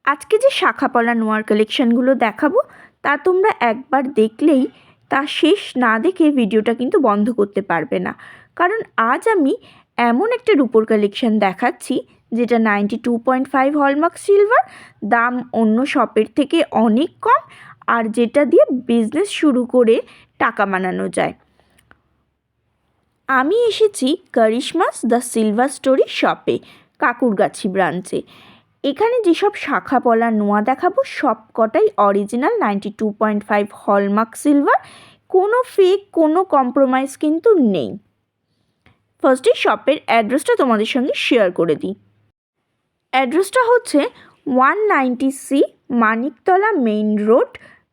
আজকে যে শাখা পলা নোয়ার কালেকশানগুলো দেখাবো তা তোমরা একবার দেখলেই তা শেষ না দেখে ভিডিওটা কিন্তু বন্ধ করতে পারবে না। কারণ আজ আমি এমন একটা রূপোর কালেকশান দেখাচ্ছি যেটা 92.5 হলমার্ক সিলভার, দাম অন্য শপের থেকে অনেক কম, আর যেটা দিয়ে বিজনেস শুরু করে টাকা বানানো যায়। আমি এসেছি কারিশমাস দ্য সিলভার স্টোরি শপে, কাকুরগাছি ব্রাঞ্চে। এখানে যেসব শাখা পলা নোয়া দেখাবো সব কটাই অরিজিনাল 92.5 হলমার্ক সিলভার, কোনো ফেক কোনো কম্প্রোমাইজ কিন্তু নেই। ফার্স্টে শপের অ্যাড্রেসটা তোমাদের সঙ্গে শেয়ার করে দিই। অ্যাড্রেসটা হচ্ছে 190C Maniktala main road,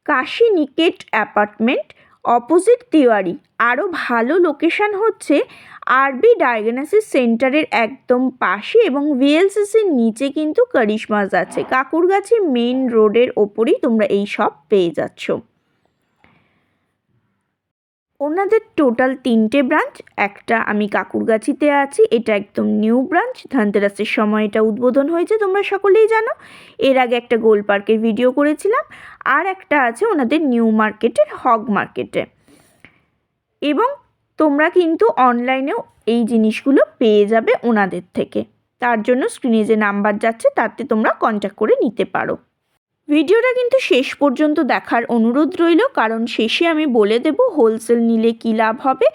Kashi Niket apartment, opposite Tiwari. আরও ভালো লোকেশান হচ্ছে আরবি ডায়াগনোসিস সেন্টারের একদম পাশে এবং ভিএলসিসির নিচে কিন্তু কারিশমাস আছে। কাকুরগাছি মেইন রোডের ওপরেই তোমরা এই সব পেয়ে যাচ্ছ। ওনাদের টোটাল 3টে ব্রাঞ্চ, একটা আমি কাকুরগাছিতে আছি, এটা একদম নিউ ব্রাঞ্চ। ধনতেরাসের সময় এটা উদ্বোধন হয়েছে, তোমরা সকলেই জানো। এর আগে একটা গোল পার্কের ভিডিও করেছিলাম। আর একটা আছে ওনাদের নিউ মার্কেটের হগ মার্কেটে। এবং তোমরা কিন্তু অনলাইনেও এই জিনিসগুলো পেয়ে যাবে ওনাদের থেকে। তার জন্য স্ক্রিনে যে নাম্বার যাচ্ছে তাতে তোমরা কন্ট্যাক্ট করে নিতে পারো। ভিডিওটা কিন্তু শেষ পর্যন্ত দেখার অনুরোধ রইল, কারণ শেষে আমি বলে দেব হোলসেল নিলে কী লাভ হবে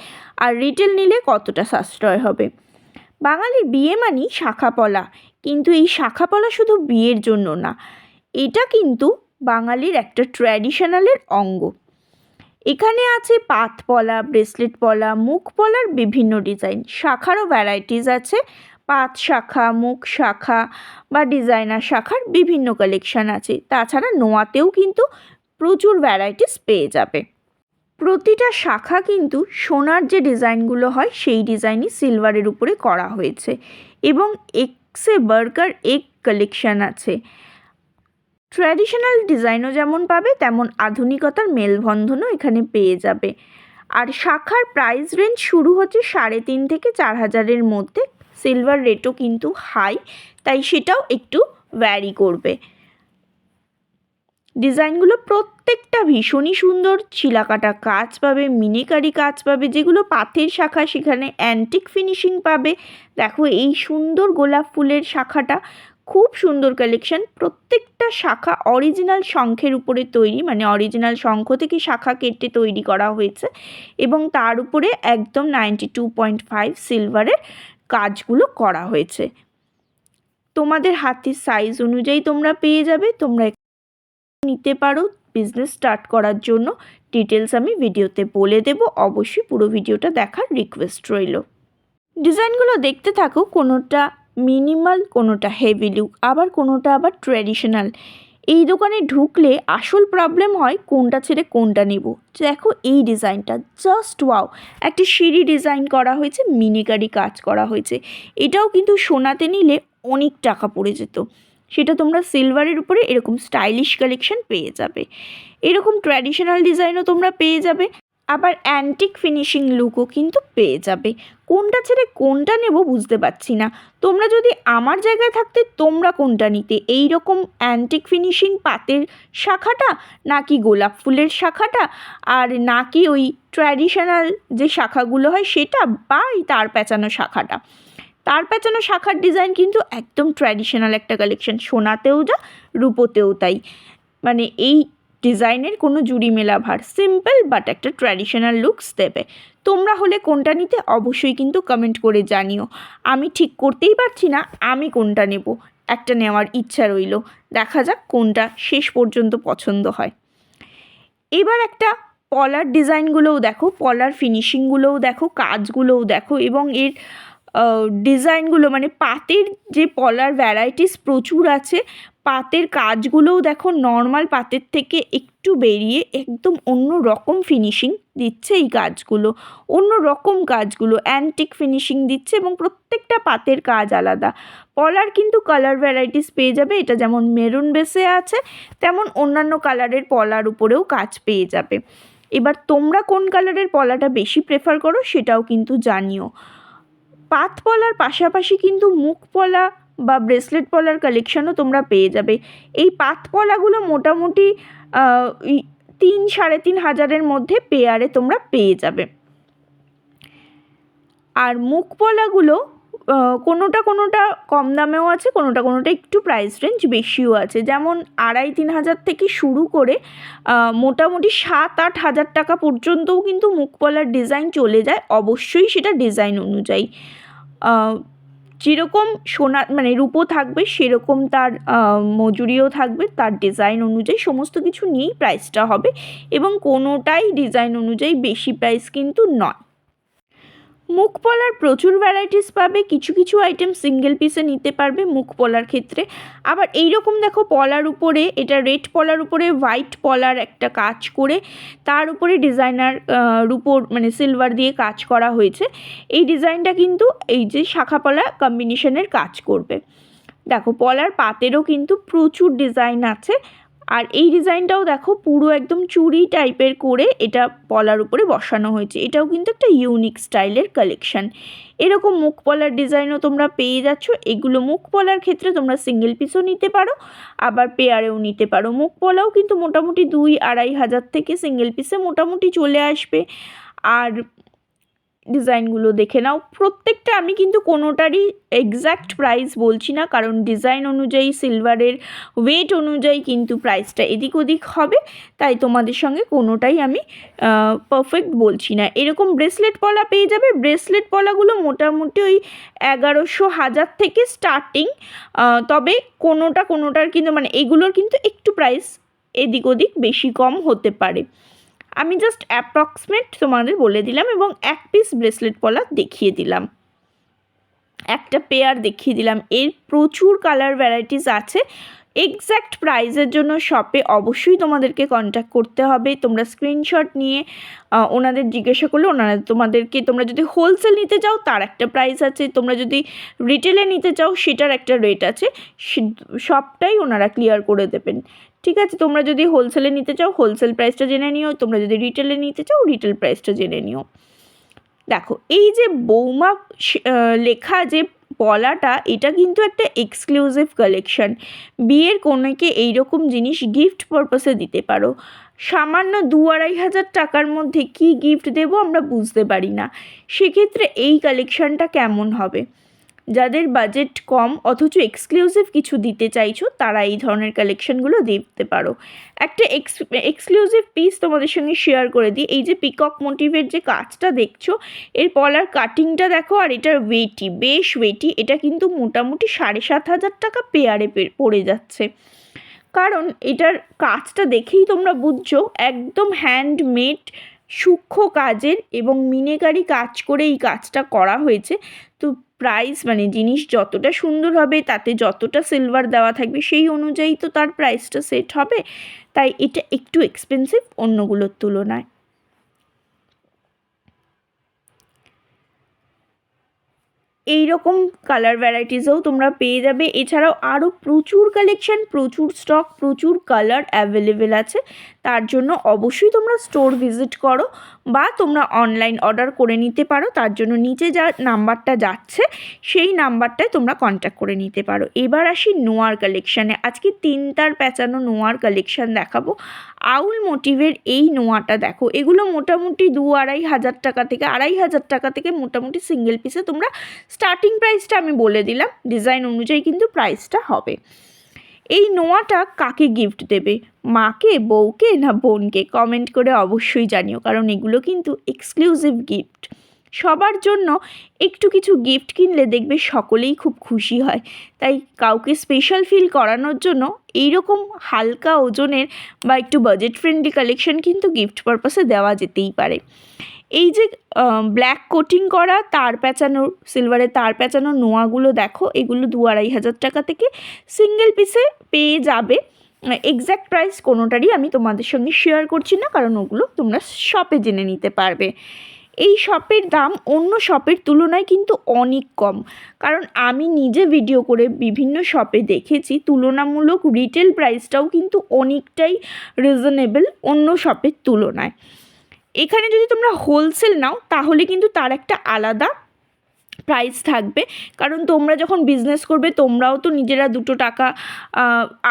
আর রিটেল নিলে কতটা সাশ্রয় হবে। বাঙালির বিয়ে মানেই শাখাপলা, কিন্তু এই শাখাপলা শুধু বিয়ের জন্য না, এটা কিন্তু বাঙালির একটা ট্র্যাডিশনালের অঙ্গ। এখানে আছে পাত পলা, ব্রেসলেট পলা, মুখ পলার বিভিন্ন ডিজাইন, শাখারও ভ্যারাইটিস আছে। পাত শাখা, মুখ শাখা বা ডিজাইনার শাখার বিভিন্ন কালেকশান আছে। তাছাড়া নোয়াতেও কিন্তু প্রচুর ভ্যারাইটিস পেয়ে যাবে। প্রতিটা শাখা কিন্তু সোনার যে ডিজাইনগুলো হয় সেই ডিজাইনই সিলভারের উপরে করা হয়েছে এবং এক্সে বার্গার এগ কালেকশান আছে। ট্র্যাডিশনাল ডিজাইনও যেমন পাবে তেমন আধুনিকতার মেলবন্ধনও এখানে পেয়ে যাবে। আর শাখার প্রাইস রেঞ্জ শুরু হচ্ছে 3.5 থেকে 4,000-এর মধ্যে। সিলভার রেটও কিন্তু হাই, তাই সেটাও একটু ভ্যারি করবে। ডিজাইনগুলো প্রত্যেকটা ভীষণই সুন্দর। ছিলাকাটা কাজ পাবে, মিনিকারি কাজ পাবে, যেগুলো পাথের শাখা সেখানে অ্যান্টিক ফিনিশিং পাবে। দেখো এই সুন্দর গোলাপ ফুলের শাখাটা, খুব সুন্দর কালেকশন। প্রত্যেকটা শাখা অরিজিনাল শঙ্খের উপরে তৈরি, মানে অরিজিনাল শঙ্খ থেকে শাখা কেটে তৈরি করা হয়েছে এবং তার উপরে একদম 92.5 সিলভারের কাজগুলো করা হয়েছে। তোমাদের হাতের সাইজ অনুযায়ী তোমরা পেয়ে যাবে। তোমরা নিতে পারো বিজনেস স্টার্ট করার জন্য। ডিটেলস আমি ভিডিওতে বলে দেব, অবশ্যই পুরো ভিডিওটা দেখার রিকোয়েস্ট রইল। ডিজাইনগুলো দেখতে থাকো, কোনোটা মিনিমাল, কোনোটা হেভি লুক, আবার কোনোটা আবার ট্র্যাডিশনাল। এই দোকানে ঢুকলে আসল প্রবলেম হয় কোনটা ছেড়ে কোনটা নেব। দেখো এই ডিজাইনটা জাস্ট ওয়াও, একটা সিঁড়ি ডিজাইন করা হয়েছে, মিনিকারি কাজ করা হয়েছে। এটাও কিন্তু সোনাতে নিলে অনেক টাকা পড়ে যেত, সেটা তোমরা সিলভারের উপরে এরকম স্টাইলিশ কালেকশন পেয়ে যাবে। এরকম ট্র্যাডিশনাল ডিজাইনও তোমরা পেয়ে যাবে, আবার অ্যান্টিক ফিনিশিং লুকও কিন্তু পেয়ে যাবে। কোনটা ছেড়ে কোনটা নেব বুঝতে পারছি না। তোমরা যদি আমার জায়গায় থাকতে তোমরা কোনটা নিতে, এই রকম অ্যান্টিক ফিনিশিং পাতের শাখাটা, নাকি গোলাপ ফুলের শাখাটা, আর নাকি ওই ট্র্যাডিশনাল যে শাখাগুলো হয় সেটা, বা এই তার পেঁচানো শাখাটা? তার পেঁচানো শাখার ডিজাইন কিন্তু একদম ট্র্যাডিশনাল একটা কালেকশন, সোনাতেও যা রূপোতেও তাই। মানে এই ডিজাইনের কোনো জুড়ি মেলা ভার, সিম্পল বাট একটা ট্র্যাডিশনাল লুকস দেবে। তোমরা হলে কোনটা নিতে অবশ্যই কিন্তু কমেন্ট করে জানিও। আমি ঠিক করতেই পারছি না আমি কোনটা নেব, একটা নেওয়ার ইচ্ছা রইল। দেখা যাক কোনটা শেষ পর্যন্ত পছন্দ হয়। এবার একটা পলার ডিজাইনগুলোও দেখো, পলার ফিনিশিংগুলোও দেখো, কাজগুলোও দেখো এবং এর ডিজাইনগুলো, মানে পাতের যে পলার ভ্যারাইটিস প্রচুর আছে। পাতের কাজগুলোও দেখো নর্মাল পাতের থেকে একটু বেরিয়ে একদম অন্য রকম ফিনিশিং দিচ্ছে। এই কাজগুলো অন্য রকম, কাজগুলো অ্যান্টিক ফিনিশিং দিচ্ছে এবং প্রত্যেকটা পাতের কাজ আলাদা। পলার কিন্তু কালার ভ্যারাইটিস পেয়ে যাবে, এটা যেমন মেরুন বেসে আছে তেমন অন্যান্য কালারের পলার উপরেও কাজ পেয়ে যাবে। এবার তোমরা কোন কালারের পলাটা বেশি প্রেফার করো সেটাও কিন্তু জানিও। পাত পলার পাশাপাশি কিন্তু মুখ পলা বা ব্রেসলেট পলার কালেকশানও তোমরা পেয়ে যাবে। এই পাত পলাগুলো মোটামুটি 3-3.5 হাজারের মধ্যে পেয়ারে তোমরা পেয়ে যাবে। আর মুখ পলাগুলো কোনোটা কম দামেও আছে, কোনোটা একটু প্রাইস রেঞ্জ বেশিও আছে। যেমন 2.5-3 হাজার থেকে শুরু করে মোটামুটি 7-8 হাজার টাকা পর্যন্তও কিন্তু মুখ পলার ডিজাইন চলে যায়। অবশ্যই সেটা ডিজাইন অনুযায়ী, যেরকম সোনা মানে রূপো থাকবে সেরকম তার মজুরিও থাকবে, তার ডিজাইন অনুযায়ী সমস্ত কিছু নিয়েই প্রাইসটা হবে, এবং কোনোটাই ডিজাইন অনুযায়ী বেশি প্রাইস কিন্তু নয়। মুখ পলার প্রচুর ভ্যারাইটিস পাবে, কিছু আইটেম সিঙ্গেল পিসে নিতে পারবে মুখ পলার ক্ষেত্রে। আবার এইরকম দেখো পলার উপরে, এটা রেড পলার উপরে হোয়াইট পলার একটা কাজ করে তার উপরে ডিজাইনার রূপোর মানে সিলভার দিয়ে কাজ করা হয়েছে। এই ডিজাইনটা কিন্তু এই যে শাখা পলা কম্বিনেশনের কাজ করবে। দেখো পলার পাতেরও কিন্তু প্রচুর ডিজাইন আছে, আর এই ডিজাইনটাও দেখো পুরো একদম চুড়ি টাইপের করে এটা পলার উপরে বসানো হয়েছে। এটাও কিন্তু একটা ইউনিক স্টাইলের কালেকশান। এরকম মুখ পলার ডিজাইনও তোমরা পেয়ে যাচ্ছ। এগুলো মুখ পলার ক্ষেত্রে তোমরা সিঙ্গেল পিসও নিতে পারো, আবার পেয়ারেও নিতে পারো। মুখ পলাও কিন্তু মোটামুটি 2-2.5 হাজার থেকে সিঙ্গেল পিসে মোটামুটি চলে আসবে। আর ডিজাইনগুলো দেখে নাও, প্রত্যেকটা আমি কিন্তু কোনোটারই এক্স্যাক্ট প্রাইস বলছি না, কারণ ডিজাইন অনুযায়ী সিলভারের ওয়েট অনুযায়ী কিন্তু প্রাইসটা এদিক ওদিক হবে, তাই তোমাদের সঙ্গে কোনোটাই আমি পারফেক্ট বলছি না। এরকম ব্রেসলেট পলা পেয়ে যাবে। ব্রেসলেট পলাগুলো মোটামুটি ওই 1100-1000 থেকে স্টার্টিং, তবে কোনোটার কিন্তু মানে এগুলোর কিন্তু একটু প্রাইস এদিক ওদিক বেশি কম হতে পারে। আমি জাস্ট অ্যাপ্রক্সিমেট তোমাদের বলে দিলাম, এবং এক পিস ব্রেসলেট পলা দেখিয়ে দিলাম, একটা পেয়ার দেখিয়ে দিলাম। এর প্রচুর কালার ভ্যারাইটিস আছে। এক্স্যাক্ট প্রাইসের জন্য শপে অবশ্যই তোমাদেরকে কন্ট্যাক্ট করতে হবে। তোমরা স্ক্রিনশট নিয়ে ওনাদের জিজ্ঞাসা করলে ওনারা তোমাদেরকে, তোমরা যদি হোলসেল নিতে চাও তার একটা প্রাইস আছে, তোমরা যদি রিটেলে নিতে চাও সেটার একটা রেট আছে, সবটাই ওনারা ক্লিয়ার করে দেবেন। ঠিক আছে, তোমরা যদি হোলসেলে নিতে চাও হোলসেল প্রাইসটা জেনে নিও, তোমরা যদি রিটেলে নিতে চাও রিটেল প্রাইসটা জেনে নিও। দেখো এই যে বৌমা লেখা যে পলাটা, এটা কিন্তু একটা এক্সক্লুসিভ কালেকশন। বিয়ের কনেকে এইরকম জিনিস গিফট পারপাসে দিতে পারো। সামান্য 2-2.5 হাজার টাকার মধ্যে কি গিফট দেবো আমরা বুঝতে পারি না, সেক্ষেত্রে এই কালেকশানটা কেমন হবে। যাদের বাজেট কম অথচ এক্সক্লুসিভ কিছু দিতে চাইছো তারা এই ধরনের কালেকশানগুলো দেখতে পারো। একটা এক্সক্লুসিভ পিস তোমাদের সঙ্গে শেয়ার করে দিই। এই যে পিকক মোটিভের যে কাজটা দেখছো, এর পলার কাটিংটা দেখো, আর এটার ওয়েটি বেশ ওয়েটি। এটা কিন্তু মোটামুটি 7,500 টাকা পেয়ারে পড়ে যাচ্ছে, কারণ এটার কাজটা দেখেই তোমরা বুঝছো একদম হ্যান্ডমেড সূক্ষ্ম কাজের, এবং মিনেকারি কাজ করে এই কাজটা করা হয়েছে। তো প্রাইস মানে জিনিস যতটা সুন্দর হবে তাতে যতটা সিলভার দেওয়া থাকবে সেই অনুযায়ী তো তার প্রাইসটা সেট হবে, তাই এটা একটু এক্সপেন্সিভ অন্যগুলোর তুলনায়। এই রকম কালার ভ্যারাইটিসও তোমরা পেয়ে যাবে। এছাড়াও আরও প্রচুর কালেকশান, প্রচুর স্টক, প্রচুর কালার অ্যাভেলেবেল আছে। তার জন্য অবশ্যই তোমরা স্টোর ভিজিট করো বা তোমরা অনলাইন অর্ডার করে নিতে পারো। তার জন্য নিচে যা নাম্বারটা যাচ্ছে সেই নাম্বারটায় তোমরা কন্ট্যাক্ট করে নিতে পারো। এবার আসি নোয়ার কালেকশানে। আজকে 3 তার প্যাঁচানো নোয়ার কালেকশান দেখাবো। আউল মোটিভের এই নোয়াটা দেখো, এগুলো মোটামুটি 2-2.5 হাজার টাকা থেকে 2.5 হাজার টাকা থেকে মোটামুটি সিঙ্গেল পিসে তোমরা স্টার্টিং প্রাইসটা আমি বলে দিলাম, ডিজাইন অনুযায়ী কিন্তু প্রাইসটা হবে। এই নোয়াটা কাকে গিফট দেবে, মাকে, বউকে না বোনকে? কমেন্ট করে অবশ্যই জানিও, কারণ এগুলো কিন্তু এক্সক্লুসিভ গিফট। সবার জন্য একটু কিছু গিফট কিনলে দেখবে সকলেই খুব খুশি হয়, তাই কাউকে স্পেশাল ফিল করানোর জন্য এইরকম হালকা ওজনের বা একটু বাজেট ফ্রেন্ডলি কালেকশন কিন্তু গিফট পারপাসে দেওয়া যেতেই পারে। এই যে ব্ল্যাক কোটিং করা তার প্যাঁচানো, সিলভারের তার প্যাঁচানো নোয়াগুলো দেখো, এগুলো 2-2.5 হাজার টাকা থেকে সিঙ্গেল পিসে পেয়ে যাবে। এক্স্যাক্ট প্রাইস কোনোটারই আমি তোমাদের সঙ্গে শেয়ার করছি না, কারণ ওগুলো তোমরা শপে জেনে নিতে পারবে। এই শপের দাম অন্য শপের তুলনায় কিন্তু অনেক কম, কারণ আমি নিজে ভিডিও করে বিভিন্ন শপে দেখেছি তুলনামূলক রিটেল প্রাইসটাও কিন্তু অনেকটাই রিজনেবল অন্য শপের তুলনায়। এখানে যদি তোমরা হোলসেল নাও তাহলে কিন্তু তার একটা আলাদা প্রাইস থাকবে, কারণ তোমরা যখন বিজনেস করবে তোমরাও তো নিজেরা দুটো টাকা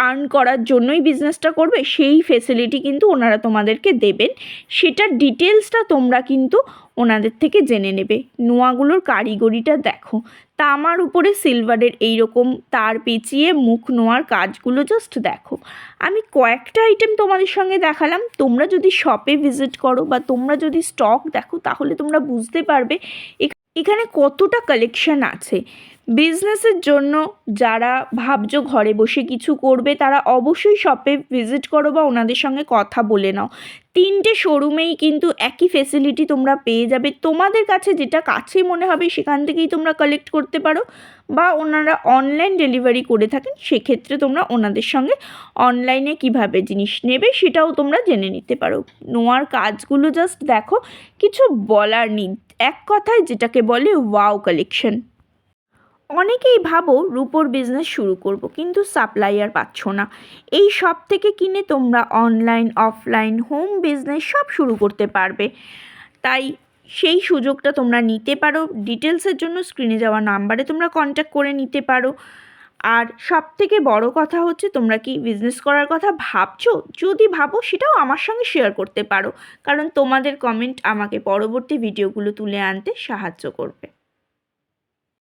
আর্ন করার জন্যই বিজনেসটা করবে, সেই ফেসিলিটি কিন্তু ওনারা তোমাদেরকে দেবেন। সেটার ডিটেলসটা তোমরা কিন্তু ওনাদের থেকে জেনে নেবে। নোয়াগুলোর কারিগরিটা দেখো, তামার উপরে সিলভারের এইরকম তার পেঁচিয়ে মুখ নোয়ার কাজগুলো জাস্ট দেখো। আমি কয়েকটা আইটেম তোমাদের সঙ্গে দেখালাম, তোমরা যদি শপে ভিজিট করো বা তোমরা যদি স্টক দেখো তাহলে তোমরা বুঝতে পারবে এখানে কতটা কালেকশন আছে। বিজনেসের জন্য যারা ভাবছো ঘরে বসে কিছু করবে তারা অবশ্যই শপে ভিজিট করো বা ওনাদের সঙ্গে কথা বলে নাও। 3টে শোরুমেই কিন্তু একই ফেসিলিটি তোমরা পেয়ে যাবে। তোমাদের কাছে যেটা কাছে মনে হবে সেখান থেকেই তোমরা কালেক্ট করতে পারো, বা ওনারা অনলাইন ডেলিভারি করে থাকেন, সেক্ষেত্রে তোমরা ওনাদের সঙ্গে অনলাইনে কিভাবে জিনিস নেবে সেটাও তোমরা জেনে নিতে পারো। নোয়ার কাজগুলো জাস্ট দেখো, কিছু বলার নেই, এক কথায় যেটাকে বলে ওয়াও কালেকশন। অনেকেই ভাবো রুপোর বিজনেস শুরু করব, কিন্তু সাপ্লাইয়ার পাচ্ছ না। এই সব থেকে কিনে তোমরা অনলাইন অফলাইন হোম বিজনেস সব শুরু করতে পারবে। তাই সেই সুযোগটা তোমরা নিতে পারো। ডিটেলসের জন্য স্ক্রিনে যাওয়া নাম্বারে তোমরা কন্ট্যাক্ট করে নিতে পারো। আর সব থেকে বড় কথা হচ্ছে, তোমরা কি বিজনেস করার কথা ভাবছো? যদি ভাবো সেটাও আমার সঙ্গে শেয়ার করতে পারো, কারণ তোমাদের কমেন্ট আমাকে পরবর্তী ভিডিওগুলো তুলে আনতে সাহায্য করবে।